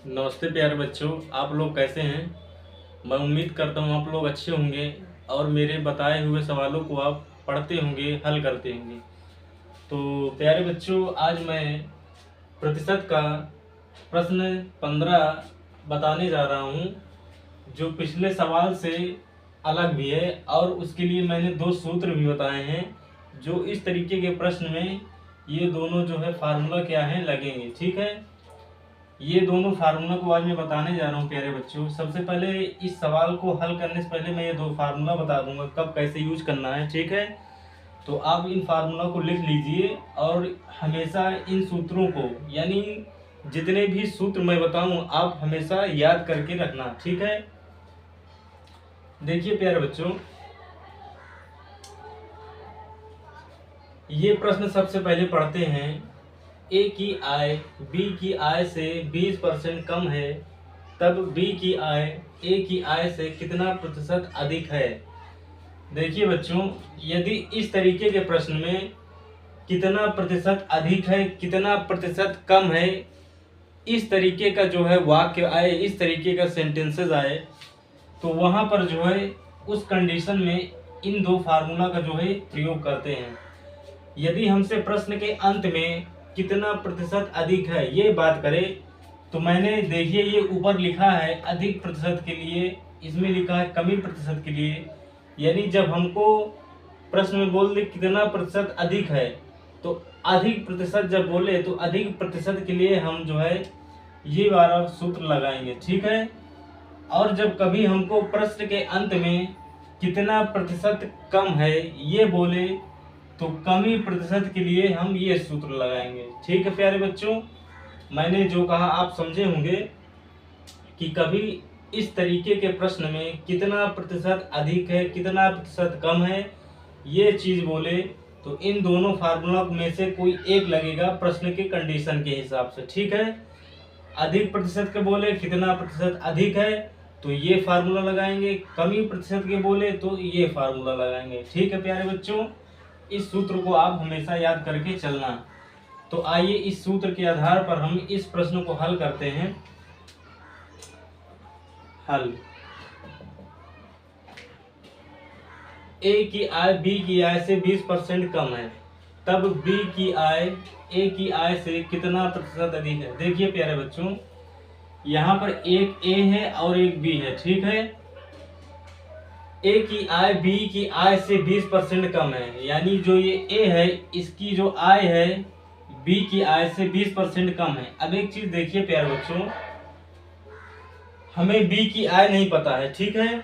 नमस्ते प्यारे बच्चों, आप लोग कैसे हैं। मैं उम्मीद करता हूँ आप लोग अच्छे होंगे और मेरे बताए हुए सवालों को आप पढ़ते होंगे, हल करते होंगे। तो प्यारे बच्चों, आज मैं प्रतिशत का प्रश्न 15 बताने जा रहा हूँ, जो पिछले सवाल से अलग भी है और उसके लिए मैंने दो सूत्र भी बताए हैं, जो इस तरीके के प्रश्न में ये दोनों जो है फार्मूला क्या है लगेंगे। ठीक है, ये दोनों फार्मूला को आज मैं बताने जा रहा हूँ प्यारे बच्चों। सबसे पहले इस सवाल को हल करने से पहले मैं ये दो फार्मूला बता दूंगा कब कैसे यूज करना है। ठीक है, तो आप इन फार्मूला को लिख लीजिए और हमेशा इन सूत्रों को, यानी जितने भी सूत्र मैं बताऊं आप हमेशा याद करके रखना। ठीक है, देखिए प्यारे बच्चों, ये प्रश्न सबसे पहले पढ़ते हैं। ए की आय बी की आय से 20% कम है, तब बी की आय ए की आय से कितना प्रतिशत अधिक है। देखिए बच्चों, यदि इस तरीके के प्रश्न में कितना प्रतिशत अधिक है, कितना प्रतिशत कम है, इस तरीके का जो है वाक्य आए, इस तरीके का सेंटेंसेस आए, तो वहां पर जो है उस कंडीशन में इन दो फार्मूला का जो है प्रयोग करते हैं। यदि हमसे प्रश्न के अंत में कितना प्रतिशत अधिक है ये बात करें, तो मैंने देखिए ये ऊपर लिखा है अधिक प्रतिशत के लिए, इसमें लिखा है कमी प्रतिशत के लिए। यानी जब हमको प्रश्न में बोल दे कितना प्रतिशत अधिक है, तो अधिक प्रतिशत जब बोले तो अधिक प्रतिशत के लिए हम जो है ये वाला सूत्र लगाएंगे। ठीक है, और जब कभी हमको प्रश्न के अंत में कितना प्रतिशत कम है ये बोले, तो कमी प्रतिशत के लिए हम ये सूत्र लगाएंगे। ठीक है प्यारे बच्चों, मैंने जो कहा आप समझे होंगे कि कभी इस तरीके के प्रश्न में कितना प्रतिशत अधिक है, कितना प्रतिशत कम है, ये चीज बोले तो इन दोनों फार्मूला में से कोई एक लगेगा प्रश्न के कंडीशन के हिसाब से। ठीक है, अधिक प्रतिशत के बोले कितना प्रतिशत अधिक है तो ये फार्मूला लगाएंगे, कमी प्रतिशत के बोले तो ये फार्मूला लगाएंगे। ठीक है प्यारे बच्चों, इस सूत्र को आप हमेशा याद करके चलना। तो आइए इस सूत्र के आधार पर हम इस प्रश्न को हल करते हैं। हल, ए की आय बी की आय से 20% कम है, तब बी की आय ए की आय से कितना प्रतिशत अधिक है। देखिए प्यारे बच्चों, यहाँ पर एक ए है और एक बी है। ठीक है, ए की आय बी की आय से 20% कम है, यानी जो ये ए है इसकी जो आय है बी की आय से 20% कम है। अब एक चीज देखिए प्यारे बच्चों, हमें बी की आय नहीं पता है। ठीक है,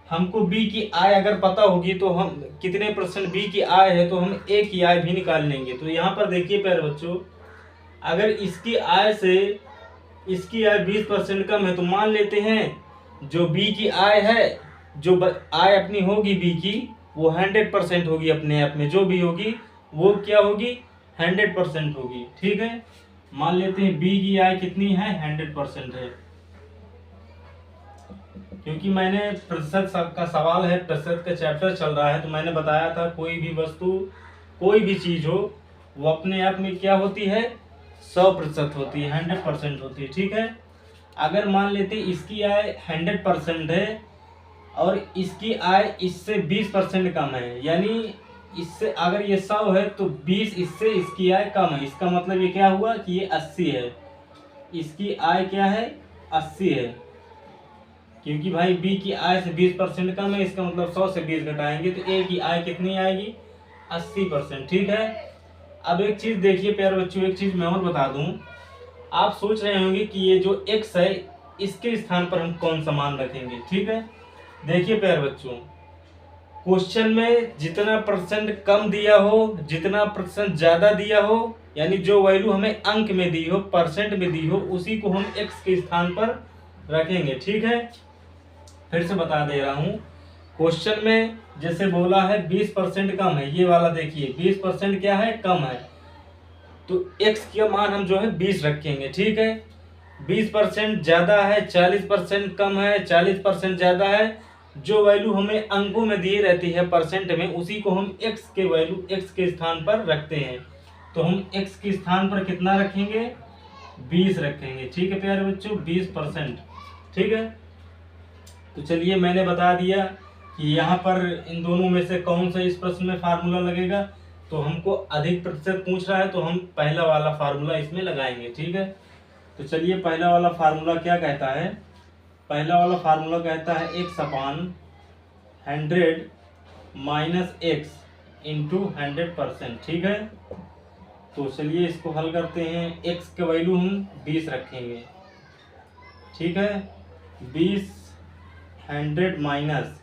हमको बी की आय अगर पता होगी तो हम कितने परसेंट बी की आय है तो हम ए की आय भी निकाल लेंगे। तो यहाँ पर देखिए प्यारे बच्चों, अगर इसकी आय से इसकी आय 20% कम है, तो मान लेते हैं जो बी की आय है, जो आय अपनी होगी बी की, वो 100% होगी। अपने आप में जो भी होगी वो क्या होगी, 100% होगी। ठीक है, मान लेते हैं बी की आय कितनी है, 100% है। क्योंकि मैंने प्रतिशत का सवाल है, प्रतिशत का चैप्टर चल रहा है, तो मैंने बताया था कोई भी वस्तु, कोई भी चीज हो, वो अपने आप में क्या होती है, 100% होती है, 100% होती है। ठीक है, अगर मान लेते इसकी आय 100% है और इसकी आय इससे 20% कम है, यानी इससे अगर ये 100 है तो 20 इससे इसकी आय कम है, इसका मतलब ये क्या हुआ कि ये 80 है, इसकी आय क्या है, 80 है। क्योंकि भाई बी की आय से 20% कम है, इसका मतलब 100 से 20 घटाएंगे तो ए की आय कितनी आएगी, 80%। ठीक है, अब एक चीज देखिए प्यारे बच्चों, एक चीज मैं और बता दूं, आप सोच रहे होंगे कि ये जो x है इसके स्थान पर हम कौन सा मान रखेंगे। ठीक है, देखिए प्यारे बच्चों, क्वेश्चन में जितना परसेंट कम दिया हो, जितना परसेंट ज्यादा दिया हो, यानी जो वैल्यू हमें अंक में दी हो, परसेंट में दी हो, उसी को हम x के स्थान पर रखेंगे। ठीक है, फिर से बता दे रहा हूं, क्वेश्चन में जैसे बोला है 20% कम है, ये वाला देखिए 20% क्या है, कम है, तो x का मान हम जो है 20 रखेंगे। ठीक है, 20% ज्यादा है, 40% कम है, 40% ज्यादा है, जो वैल्यू हमें अंकों में दी रहती है परसेंट में, उसी को हम x के वैल्यू x के स्थान पर रखते हैं। तो हम x के स्थान पर कितना रखेंगे, 20 रखेंगे। ठीक है प्यारे बच्चों, 20%। ठीक है, तो चलिए मैंने बता दिया कि यहाँ पर इन दोनों में से कौन सा इस प्रश्न में फार्मूला लगेगा। तो हमको अधिक प्रतिशत पूछ रहा है तो हम पहला वाला फार्मूला इसमें लगाएंगे। ठीक है, तो चलिए पहला वाला फार्मूला क्या कहता है। पहला वाला फार्मूला कहता है x/100 माइनस x इंटू 100%। ठीक है, तो चलिए इसको हल करते हैं। x के वैल्यू हम 20 रखेंगे। ठीक है, 20 100 माइनस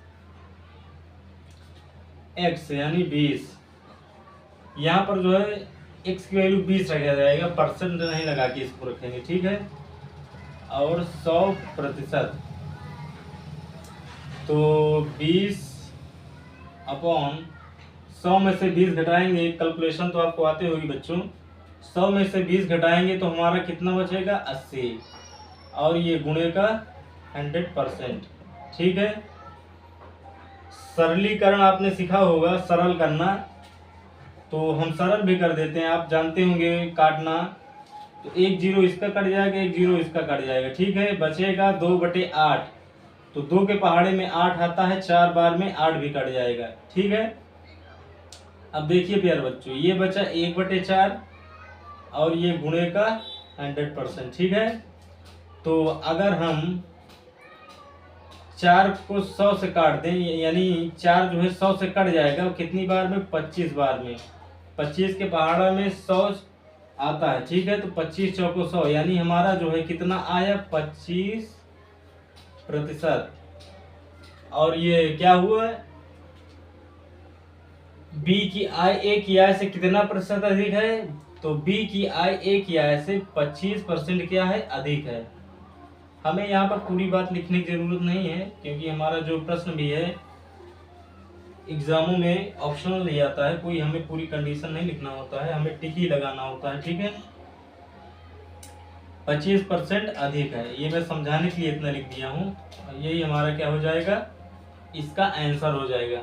x यानी 20। यहाँ पर जो है x की वैल्यू 20 रखा जाएगा, परसेंट नहीं लगा के इसको रखेंगे। ठीक है, और 100%, तो 20/100 में से 20 घटाएंगे। कैलकुलेशन तो आपको आते होगी बच्चों। 100 में से 20 घटाएंगे तो हमारा कितना बचेगा, 80, और ये गुणे का 100%। ठीक है, सरलीकरण आपने सीखा होगा, सरल करना, तो हम सरल भी कर देते हैं। आप जानते होंगे काटना, तो 1 0 इसका कट जाएगा, 1 0 इसका कट जाएगा। ठीक है, बचेगा 2/8, तो 2 के पहाड़े में 8 आता है, 4 बार में 8 भी कट जाएगा। ठीक है, अब देखिए प्यारे बच्चों, ये बचा 1/4 और ये गुणे का 100%। ठीक है, तो अगर हम 4 को 100 से काट दें, यानी 4 जो है 100 से कट जाएगा, कितनी बार में, 25 बार में। 25 के पहाड़ा में 100 आता है। ठीक है, तो 25 चौको 100, यानी हमारा जो है कितना आया, 25%। और ये क्या हुआ, बी की आय ए की आय से कितना प्रतिशत अधिक है, तो बी की आय ए की आय से 25% क्या है, अधिक है। हमें यहाँ पर पूरी बात लिखने की जरूरत नहीं है, क्योंकि हमारा जो प्रश्न भी है एग्जामों में ऑप्शनल नहीं आता है, कोई हमें पूरी कंडीशन नहीं लिखना होता है, हमें टिक ही लगाना होता है। ठीक है, 25% अधिक है, ये मैं समझाने के लिए इतना लिख दिया हूँ। यही हमारा क्या हो जाएगा, इसका आंसर हो जाएगा।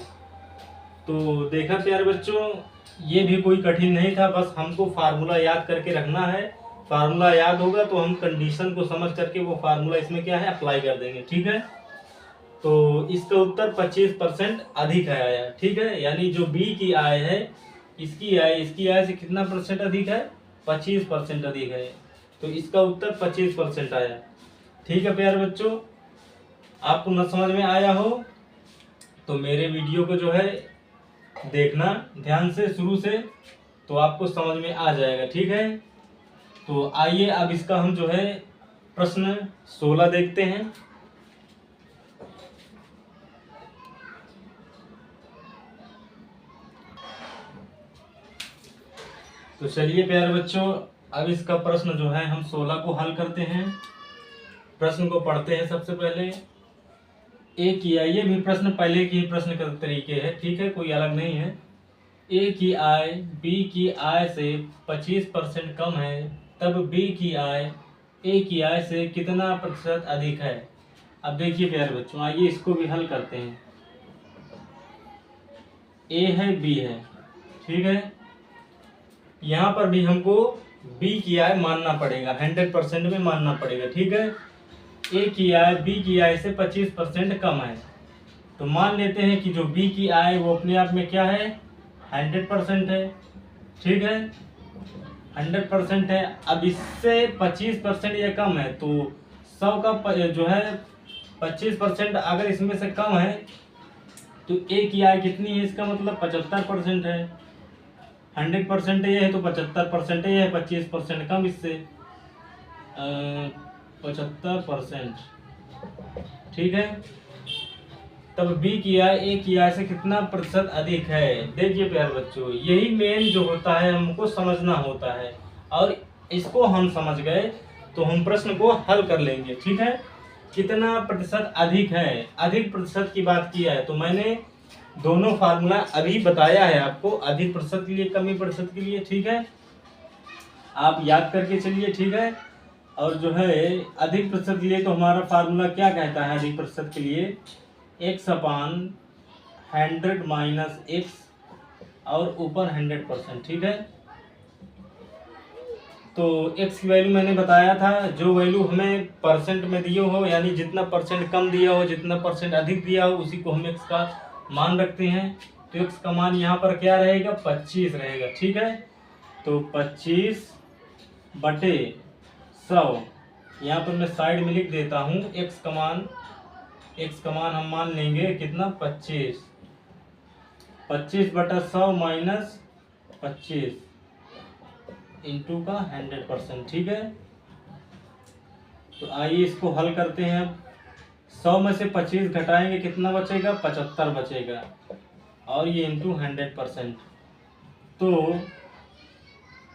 तो देखा प्यारे बच्चों, ये भी कोई कठिन नहीं था, बस हमको फार्मूला याद करके रखना है। फार्मूला याद होगा तो हम कंडीशन को समझ करके वो फार्मूला इसमें क्या है, अप्लाई कर देंगे। ठीक है, तो इसका उत्तर 25% अधिक है आया। ठीक है, यानी जो बी की आय है, इसकी आय से कितना परसेंट अधिक है, 25% अधिक है, तो इसका उत्तर 25% आया। ठीक है प्यारे बच्चों, आपको न समझ में आया हो तो मेरे वीडियो को जो है देखना ध्यान से शुरू से, तो आपको समझ में आ जाएगा। ठीक है, तो आइए अब इसका हम जो है प्रश्न 16 देखते हैं। तो चलिए प्यारे बच्चों, अब इसका प्रश्न जो है हम 16 को हल करते हैं। प्रश्न को पढ़ते हैं सबसे पहले। ए की आय, ये भी प्रश्न पहले की प्रश्न का तरीके है। ठीक है, कोई अलग नहीं है। ए की आय बी की आय से 25% कम है, तब बी की आय ए की आय से कितना प्रतिशत अधिक है। अब देखिए प्यारे बच्चों, आइए इसको भी हल करते हैं। ए है, बी है। ठीक है, यहाँ पर भी हमको बी की आय मानना पड़ेगा, 100% में मानना पड़ेगा। ठीक है, ए की आय बी की आय से 25% कम है, तो मान लेते हैं कि जो बी की आय वो अपने आप में क्या है, 100% है। ठीक है, 100% है। अब इससे 25% ये कम है, तो 100 का जो है 25% अगर इसमें से कम है तो ए की आय कितनी है, इसका मतलब 75% है। 100% ये है तो 75% ये है, 25% कम इससे 75%। ठीक है, तब बी की आय ए की आय से कितना प्रतिशत अधिक है। देखिए प्यारे बच्चों, यही मेन जो होता है हमको समझना होता है, और इसको हम समझ गए तो हम प्रश्न को हल कर लेंगे। ठीक है, कितना प्रतिशत अधिक है, अधिक प्रतिशत की बात की है, तो मैंने दोनों फार्मूला अभी बताया है आपको, अधिक प्रतिशत के लिए, कमी प्रतिशत के लिए। ठीक है, आप याद करके चलिए। ठीक है, और जो है अधिक प्रतिशत के लिए तो हमारा फार्मूला क्या कहता है, अधिक प्रतिशत के लिए x/100 माइनस x और ऊपर 100%। ठीक है, तो x की वैल्यू मैंने बताया था, जो वैल्यू हमें परसेंट में दिए हो, यानी जितना परसेंट कम दिया हो जितना परसेंट अधिक दिया हो उसी को हम x का मान रखते हैं। तो x का मान यहाँ पर क्या रहेगा, 25 रहेगा। ठीक है, तो 25/100, यहाँ पर मैं साइड में लिख देता हूँ x का मान हम मान लेंगे कितना, 25। 25/100 माइनस 25 इंटू का 100%। ठीक है, तो आइए इसको हल करते हैं। 100 में से 25 घटाएंगे कितना बचेगा, 75 बचेगा, और ये इंटू 100%। तो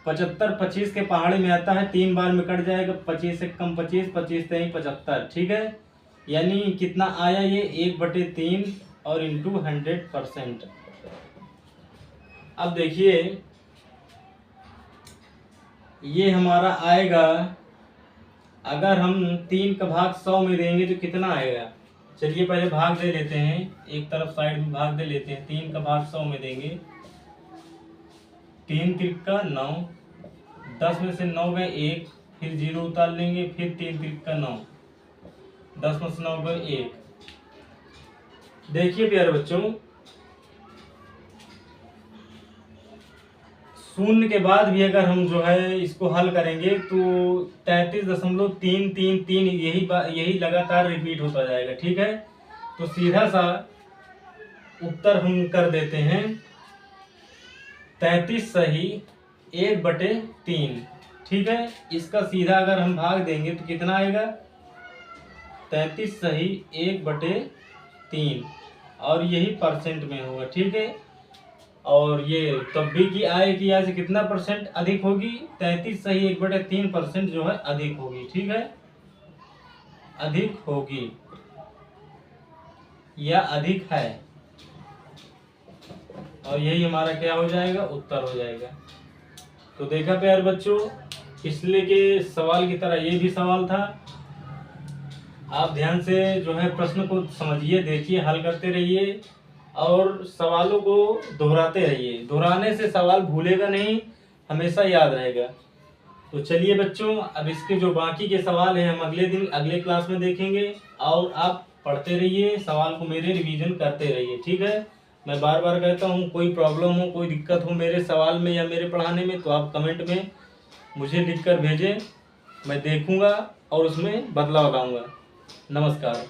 75 25 के पहाड़े में आता है, 3 बार में कट जाएगा, 25 से कम 25, 25 से 75। ठीक है, यानी कितना आया ये, 1/3 और इंटू 100%। अब देखिए ये हमारा आएगा, अगर हम 3 का भाग 100 में देंगे तो कितना आएगा। चलिए पहले भाग दे लेते हैं, एक तरफ साइड में भाग दे लेते हैं। 3 का भाग 100 में देंगे, 3 त्रिका 9, 10 में से 9 गए 1, फिर 0 उतार लेंगे, फिर 3 त्रिका 9, 10 में से 9 गए 1। देखिए प्यारे बच्चों, शून्य के बाद भी अगर हम जो है इसको हल करेंगे तो 33.333 यही लगातार रिपीट होता जाएगा। ठीक है, तो सीधा सा उत्तर हम कर देते हैं 33 सही 1/3। ठीक है, इसका सीधा अगर हम भाग देंगे तो कितना आएगा, 33 सही 1/3, और यही परसेंट में होगा। ठीक है, और ये तब भी की आय से कितना परसेंट अधिक होगी, 33 सही 1/3% जो है अधिक होगी। ठीक है, अधिक होगी या अधिक है, और यही हमारा क्या हो जाएगा, उत्तर हो जाएगा। तो देखा प्यारे बच्चों, पिछले के सवाल की तरह ये भी सवाल था। आप ध्यान से जो है प्रश्न को समझिए, देखिए, हल करते रहिए और सवालों को दोहराते रहिए। दोहराने से सवाल भूलेगा नहीं, हमेशा याद रहेगा। तो चलिए बच्चों, अब इसके जो बाकी के सवाल हैं हम अगले दिन अगले क्लास में देखेंगे, और आप पढ़ते रहिए, सवाल को मेरे रिवीजन करते रहिए। ठीक है, मैं बार बार कहता हूँ, कोई प्रॉब्लम हो, कोई दिक्कत हो मेरे सवाल में या मेरे पढ़ाने में, तो आप कमेंट में मुझे लिख कर भेजें, मैं देखूँगा और उसमें बदलाव लाऊंगा। नमस्कार।